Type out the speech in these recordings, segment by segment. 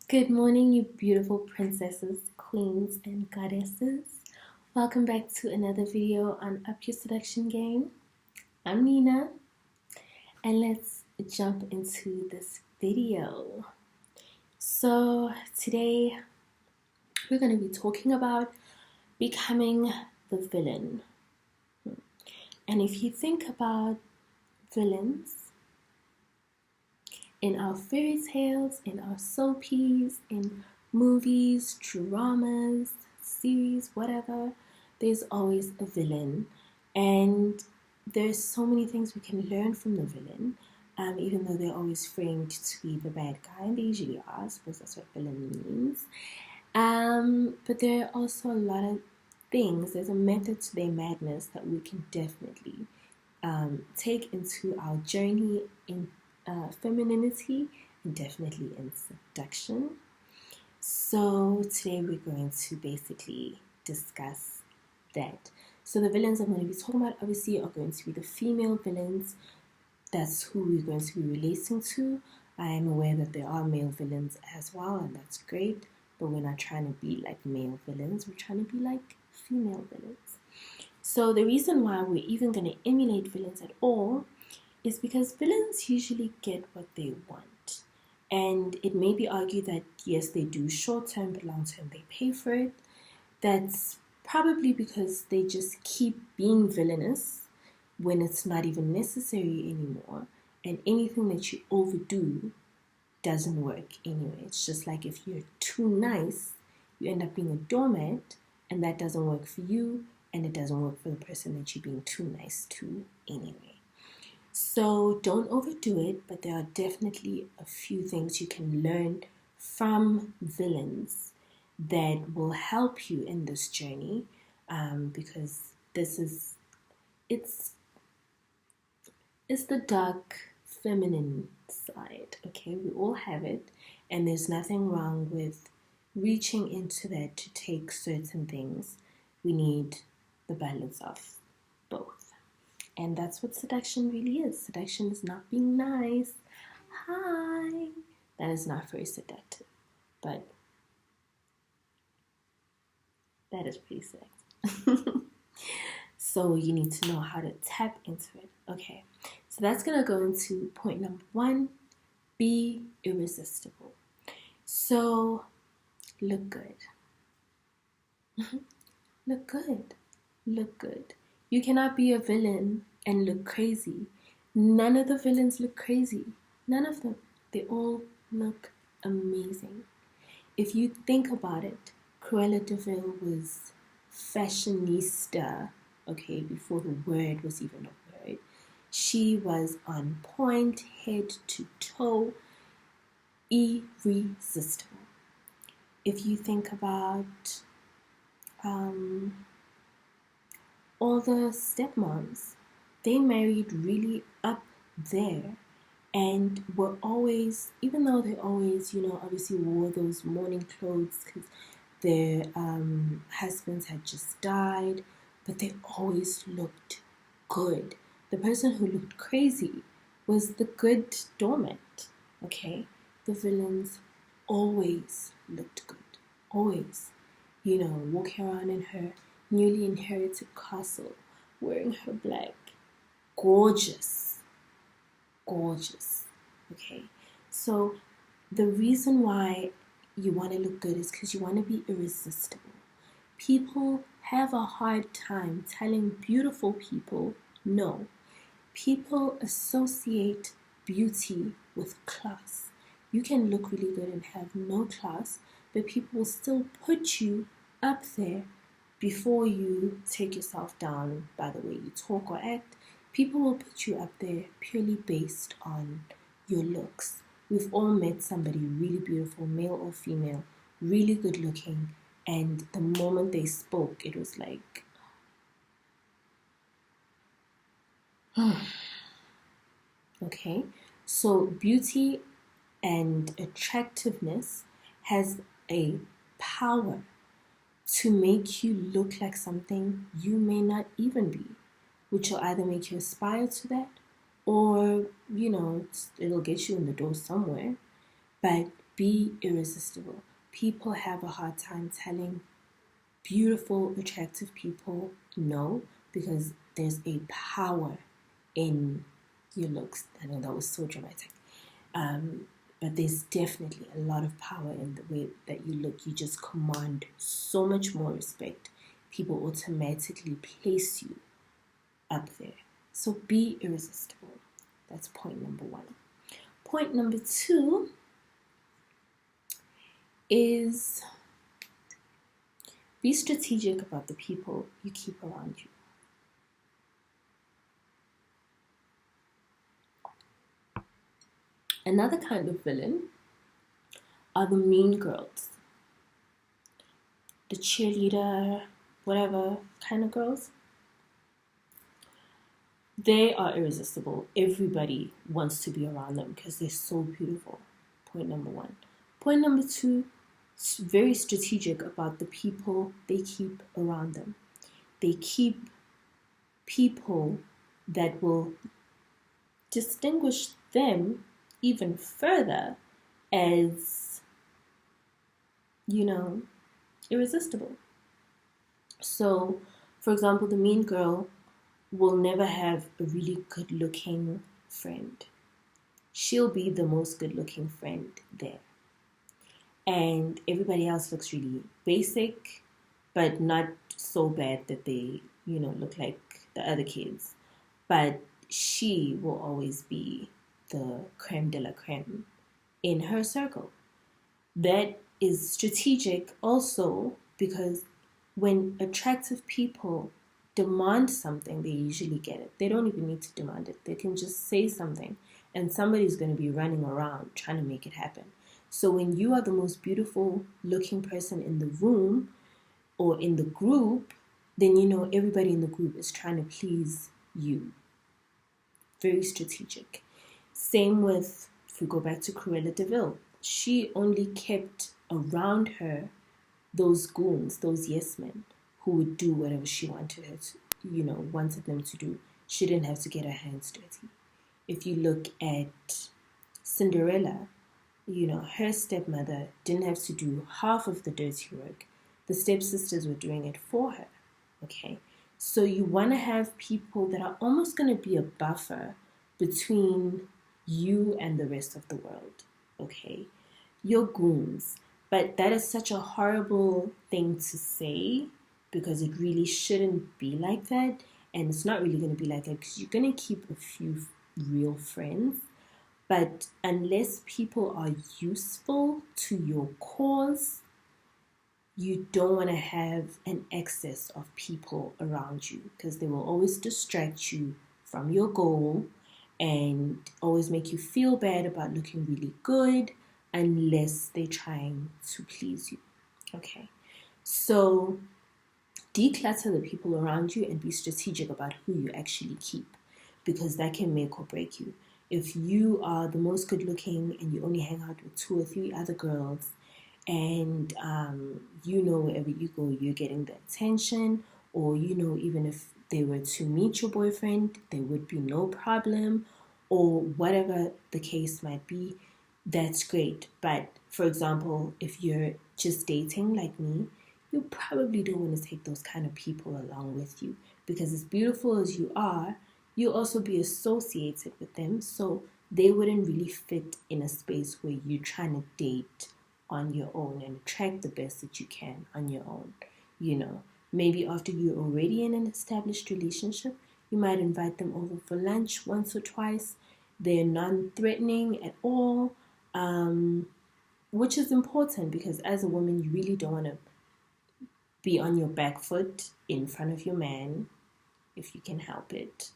Good morning, you beautiful princesses, queens, and goddesses. Welcome back to another video on Up Your Seduction Game. I'm Nina, and let's jump into this video. So today we're going to be talking about becoming the villain. And if you think about villains in our fairy tales, in our soapies, in movies, dramas, series, whatever, there's always a villain. And there's so many things we can learn from the villain, even though they're always framed to be the bad guy, and they usually are. I suppose that's what villain means. But there are also a lot of things. There's a method to their madness that we can definitely take into our journey in femininity and definitely in seduction. So today we're going to basically discuss that. So the villains I'm going to be talking about obviously are going to be the female villains. That's who we're going to be relating to. I am aware that there are male villains as well, and that's great, but we're not trying to be like male villains. We're trying to be like female villains. So the reason why we're even going to emulate villains at all is because villains usually get what they want. And it may be argued that yes, they do short-term, but long-term they pay for it. That's probably because they just keep being villainous when it's not even necessary anymore. And anything that you overdo doesn't work anyway. It's just like if you're too nice, you end up being a doormat, and that doesn't work for you, and it doesn't work for the person that you're being too nice to anyway. So don't overdo it, but there are definitely a few things you can learn from villains that will help you in this journey, because it's the dark feminine side, okay? We all have it, and there's nothing wrong with reaching into that to take certain things. We need the balance of both. And that's what seduction really is. Seduction is not being nice. Hi. That is not very seductive, but that is pretty seductive. So you need to know how to tap into it. Okay, so that's going to go into point number 1, be irresistible. So look good. Look good. Look good. You cannot be a villain and look crazy. None of the villains look crazy. None of them. They all look amazing. If you think about it, Cruella de Vil was fashionista, okay, before the word was even a word. She was on point, head to toe, irresistible. If you think about all the stepmoms, they married really up there and were always, even though they always, obviously wore those mourning clothes because their husbands had just died, but they always looked good. The person who looked crazy was the good doormat, okay? The villains always looked good, always. Walking around in her newly inherited castle, wearing her black. Gorgeous. Okay? So the reason why you want to look good is because you want to be irresistible. People have a hard time telling beautiful people no. People associate beauty with class. You can look really good and have no class, but people will still put you up there before you take yourself down by the way you talk or act. People will put you up there purely based on your looks. We've all met somebody really beautiful, male or female, really good looking, and the moment they spoke, it was like, okay? So beauty and attractiveness has a power to make you look like something you may not even be, which will either make you aspire to that or, it'll get you in the door somewhere. But Be irresistible. People have a hard time telling beautiful, attractive people no, because there's a power in your looks. I know that was so dramatic. But there's definitely a lot of power in the way that you look. You just command so much more respect. People automatically place you up there. So be irresistible. That's point number one. Point number two is be strategic about the people you keep around you. Another kind of villain are the mean girls. The cheerleader, whatever kind of girls. They are irresistible. Everybody wants to be around them because they're so beautiful. Point number one. Point number two, very strategic about the people they keep around them. They keep people that will distinguish them even further as, irresistible. So, for example, the mean girl will never have a really good looking friend. She'll be the most good looking friend there. And everybody else looks really basic, but not so bad that they, look like the other kids. But she will always be the creme de la creme in her circle. That is strategic also because when attractive people demand something, they usually get it. They don't even need to demand it. They can just say something and somebody's going to be running around trying to make it happen. So when you are the most beautiful looking person in the room or in the group, then everybody in the group is trying to please you. Very strategic. Same with, if we go back to Cruella de Vil, she only kept around her those goons, those yes men, who would do whatever she wanted her to, wanted them to do. She didn't have to get her hands dirty. If you look at Cinderella, her stepmother didn't have to do half of the dirty work. The stepsisters were doing it for her, okay? So you want to have people that are almost going to be a buffer between you and the rest of the world, okay? Your goons. But that is such a horrible thing to say because it really shouldn't be like that. And it's not really going to be like that because you're going to keep a few real friends. But unless people are useful to your cause, you don't want to have an excess of people around you because they will always distract you from your goal and always make you feel bad about looking really good unless they're trying to please you. Okay, so declutter the people around you and be strategic about who you actually keep because that can make or break you. If you are the most good looking and you only hang out with 2 or 3 other girls and wherever you go you're getting the attention, or even if they were to meet your boyfriend there would be no problem, or whatever the case might be, that's great. But for example, if you're just dating like me, you probably don't want to take those kind of people along with you because as beautiful as you are, you'll also be associated with them, so they wouldn't really fit in a space where you're trying to date on your own and attract the best that you can on your own. Maybe after you're already in an established relationship, you might invite them over for lunch once or twice. They're non-threatening at all, which is important because as a woman, you really don't want to be on your back foot in front of your man if you can help it.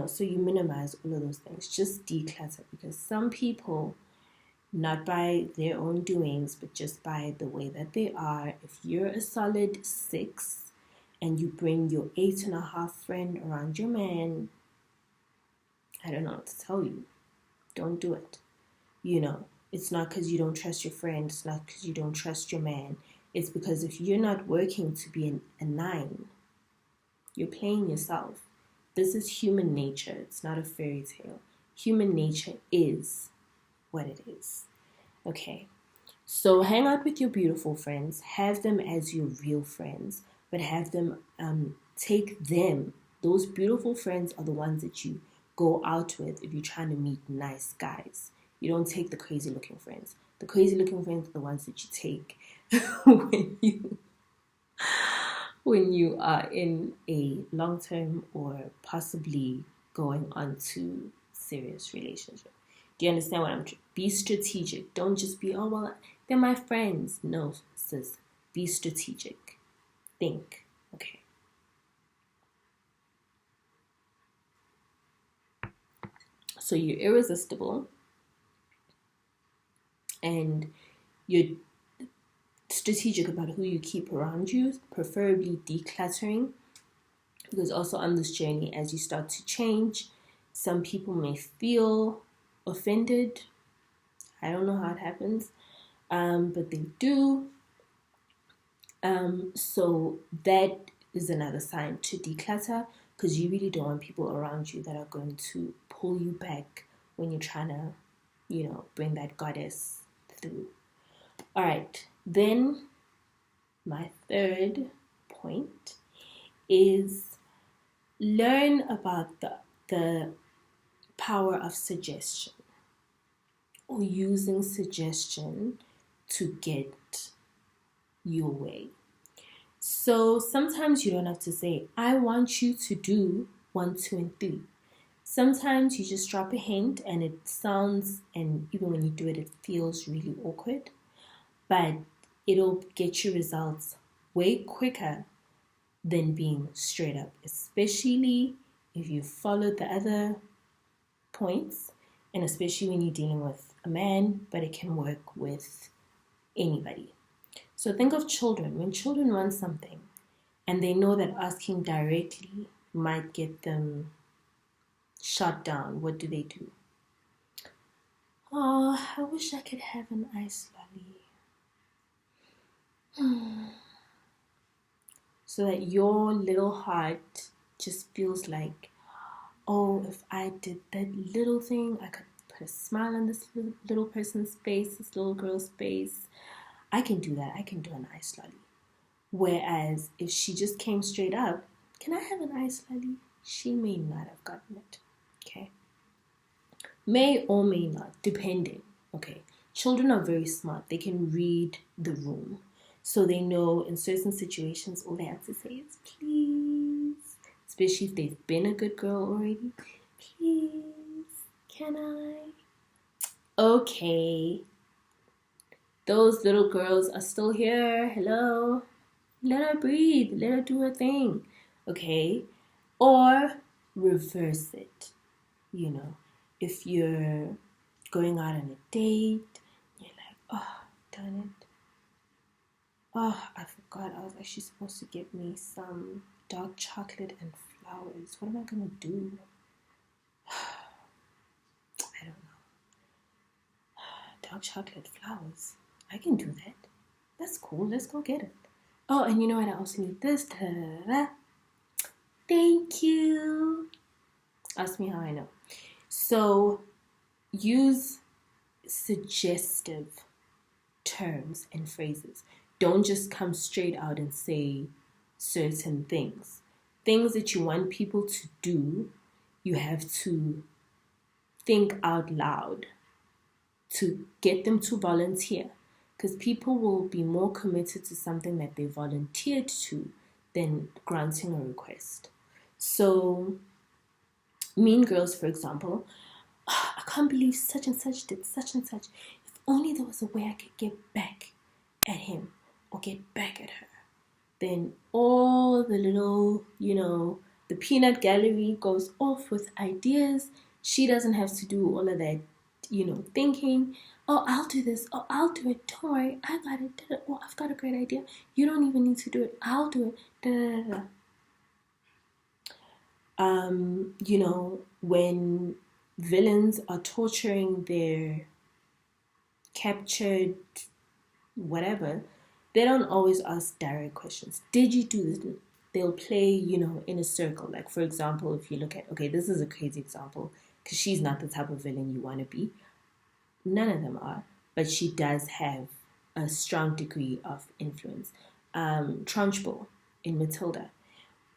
So you minimize all of those things. Just declutter because some people, not by their own doings, but just by the way that they are, if you're a solid 6 and you bring your 8.5 friend around your man, I don't know what to tell you. Don't do it. It's not because you don't trust your friend. It's not because you don't trust your man. It's because if you're not working to be a 9, you're playing yourself. This is human nature. It's not a fairy tale. Human nature is what it is. Okay. So hang out with your beautiful friends, have them as your real friends, but have them take them. Those beautiful friends are the ones that you go out with if you're trying to meet nice guys. You don't take the crazy looking friends. The crazy looking friends are the ones that you take when you are in a long term or possibly going on to serious relationship. Do you understand what I'm trying? Be strategic. Don't just be, oh, well, they're my friends. No, sis. Be strategic. Think. Okay. So you're irresistible and you're strategic about who you keep around you, preferably decluttering. Because also on this journey, as you start to change, some people may feel offended. I don't know how it happens, but they do. So that is another sign to declutter, because you really don't want people around you that are going to pull you back when you're trying to, bring that goddess through. All right, then my third point is learn about the power of suggestion, or using suggestion to get your way. So sometimes you don't have to say, I want you to do 1, 2, and 3. Sometimes you just drop a hint and it sounds, and even when you do it, it feels really awkward, but it'll get you results way quicker than being straight up, especially if you follow the other points, and especially when you're dealing with a man, but it can work with anybody. So think of children. When children want something and they know that asking directly might get them shut down, what do they do? Oh, I wish I could have an ice lolly. So that your little heart just feels like, oh, if I did that little thing, I could put a smile on this little person's face, this little girl's face. I can do that. I can do an ice lolly. Whereas if she just came straight up, can I have an ice lolly? She may not have gotten it. Okay. May or may not, depending. Okay. Children are very smart. They can read the room. So they know in certain situations, all they have to say is, please. Especially if they've been a good girl already. Please, can I? Okay. Those little girls are still here. Hello. Let her breathe. Let her do her thing. Okay? Or reverse it. If you're going out on a date, you're like, oh, darn it. Oh, I forgot. I was actually supposed to get me some dark chocolate and flowers. What am I going to do? I don't know. Dark chocolate flowers. I can do that. That's cool. Let's go get it. Oh, and you know what? I also need this. Da-da-da-da. Thank you. Ask me how I know. So use suggestive terms and phrases. Don't just come straight out and say certain things. Things that you want people to do, you have to think out loud to get them to volunteer. Because people will be more committed to something that they volunteered to than granting a request. So, Mean Girls, for example, I can't believe such and such did such and such. If only there was a way I could get back at him or get back at her. Then all the little, the peanut gallery goes off with ideas. She doesn't have to do all of that, thinking. Oh, I'll do this. Oh, I'll do it. Don't worry. I got it. Oh, I've got a great idea. You don't even need to do it. I'll do it. Da, da, da, da. When villains are torturing their captured whatever, they don't always ask direct questions. Did you do this? They'll play, in a circle. Like, for example, if you look at, okay, this is a crazy example because she's not the type of villain you want to be. None of them are. but she does have a strong degree of influence. Trunchbull in Matilda,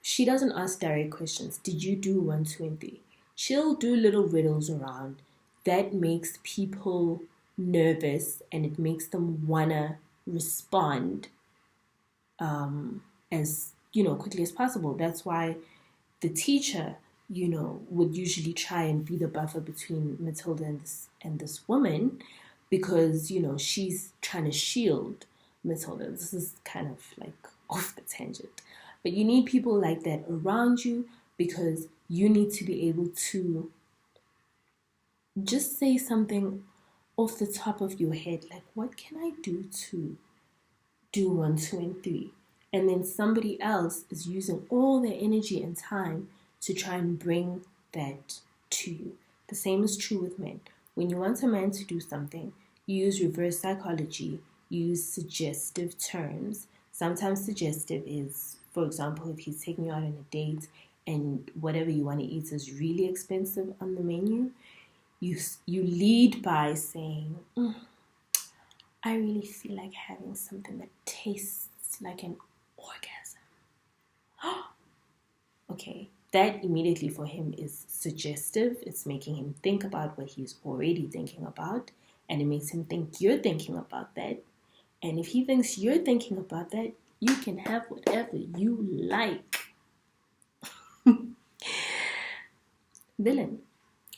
she doesn't ask direct questions. Did you do 1, 2, and 3? She'll do little riddles around that makes people nervous, and it makes them wanna respond as quickly as possible. That's why the teacher would usually try and be the buffer between Matilda and this woman, because she's trying to shield Matilda. This is kind of like off the tangent, but you need people like that around you, because you need to be able to just say something off the top of your head, like, what can I do to do 1, 2, and 3? And then somebody else is using all their energy and time to try and bring that to you. The same is true with men. When you want a man to do something, you use reverse psychology, you use suggestive terms. Sometimes suggestive is, for example, if he's taking you out on a date and whatever you want to eat is really expensive on the menu, you lead by saying, I really feel like having something that tastes like an orgasm. Okay, that immediately for him is suggestive. It's making him think about what he's already thinking about, and it makes him think you're thinking about that. And if he thinks you're thinking about that, you can have whatever you like. Villain.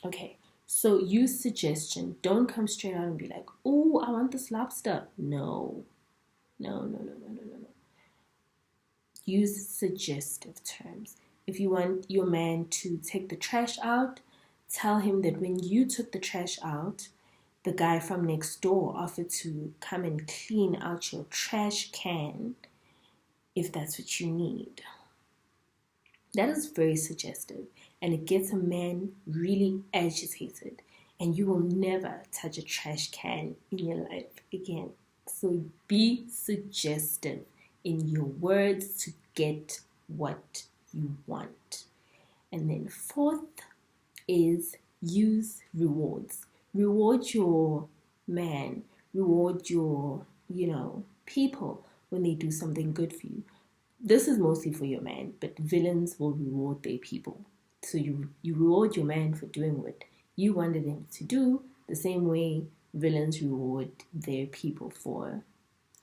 Okay, so use suggestion. Don't come straight out and be like, oh, I want this lobster. No. Use suggestive terms. If you want your man to take the trash out, tell him that when you took the trash out, the guy from next door offered to come and clean out your trash can if that's what you need. That is very suggestive, and it gets a man really agitated, and you will never touch a trash can in your life again. So be suggestive in your words to get what you want. And then 4th is use rewards. Reward your man, reward your, people when they do something good for you. This is mostly for your man, but villains will reward their people. So you reward your man for doing what you wanted him to do, the same way villains reward their people for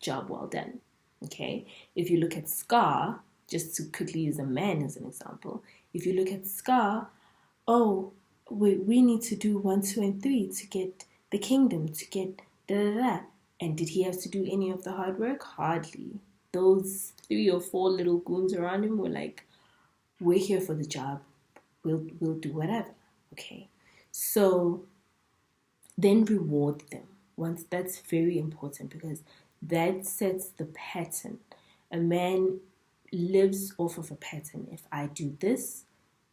job well done. Okay? If you look at Scar, just to quickly use a man as an example, if you look at Scar, we need to do 1, 2, and 3 to get the kingdom, to get da-da-da. And did he have to do any of the hard work? Hardly. Those 3 or 4 little goons around him were like, we're here for the job. We'll do whatever. Okay. So then reward them. That's very important, because that sets the pattern. A man lives off of a pattern. If I do this,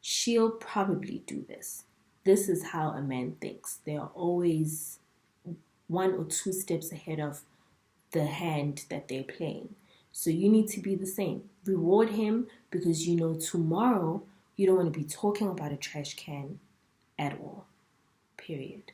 she'll probably do this. This is how a man thinks. They are always 1 or 2 steps ahead of the hand that they're playing. So you need to be the same. Reward him, because tomorrow you don't want to be talking about a trash can at all. Period.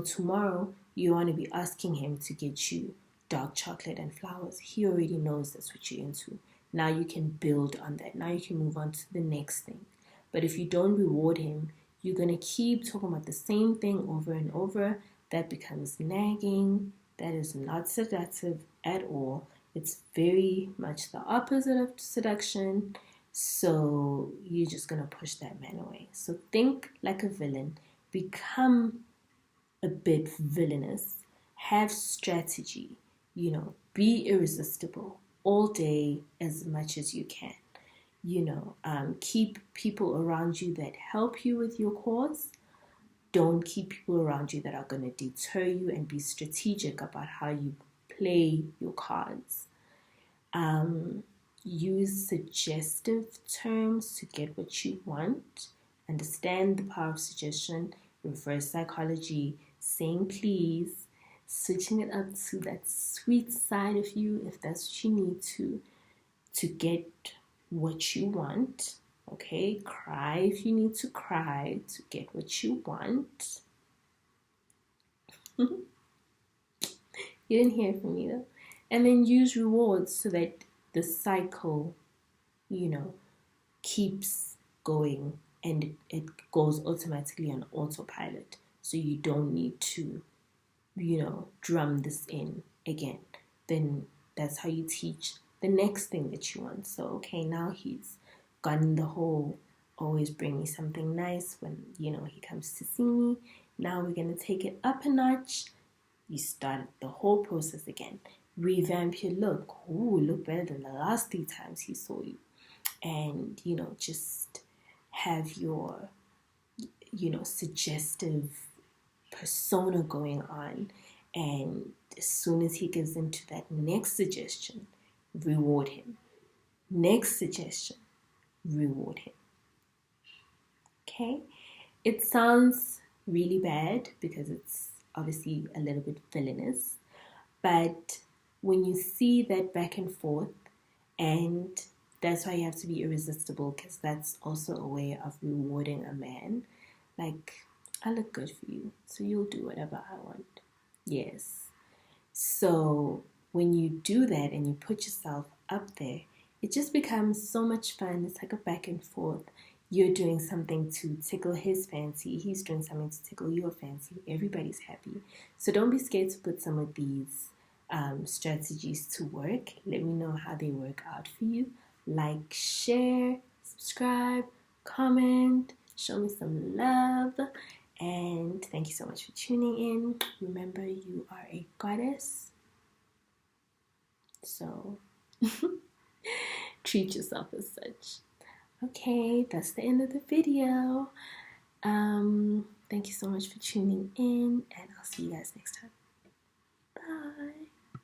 Tomorrow you want to be asking him to get you dark chocolate and flowers. He already knows that's what you're into. Now you can build on that. Now you can move on to the next thing. But if you don't reward him, you're going to keep talking about the same thing over and over. That becomes nagging. That is not seductive at all. It's very much the opposite of seduction. So you're just going to push that man away. So think like a villain. Become a bit villainous. Have strategy. Be irresistible all day as much as you can. Keep people around you that help you with your cause. Don't keep people around you that are going to deter you, and be strategic about how you play your cards. Use suggestive terms to get what you want. Understand the power of suggestion, reverse psychology, saying please, switching it up to that sweet side of you if that's what you need to get what you want. Okay, cry if you need to cry to get what you want. You didn't hear from me though. And then use rewards so that the cycle, keeps going and it goes automatically on autopilot. So you don't need to, drum this in again. Then that's how you teach the next thing that you want. So, okay, now he's gotten the whole always bring me something nice when, he comes to see me. Now we're going to take it up a notch. You start the whole process again. Revamp your look. Ooh, look better than the last 3 times he saw you. And, just have your, suggestive persona going on. And as soon as he gives into that next suggestion, reward him. Next suggestion, reward him. Okay? It sounds really bad because it's obviously a little bit villainous, but when you see that back and forth, and that's why you have to be irresistible, because that's also a way of rewarding a man. Like, I look good for you, so you'll do whatever I want. Yes. So when you do that and you put yourself up there, it just becomes so much fun. It's like a back and forth. You're doing something to tickle his fancy. He's doing something to tickle your fancy. Everybody's happy. So don't be scared to put some of these strategies to work. Let me know how they work out for you. Like, share, subscribe, comment, show me some love. And thank you so much for tuning in. Remember, you are a goddess. So treat yourself as such. Okay, that's the end of the video. Thank you so much for tuning in, and I'll see you guys next time. Bye.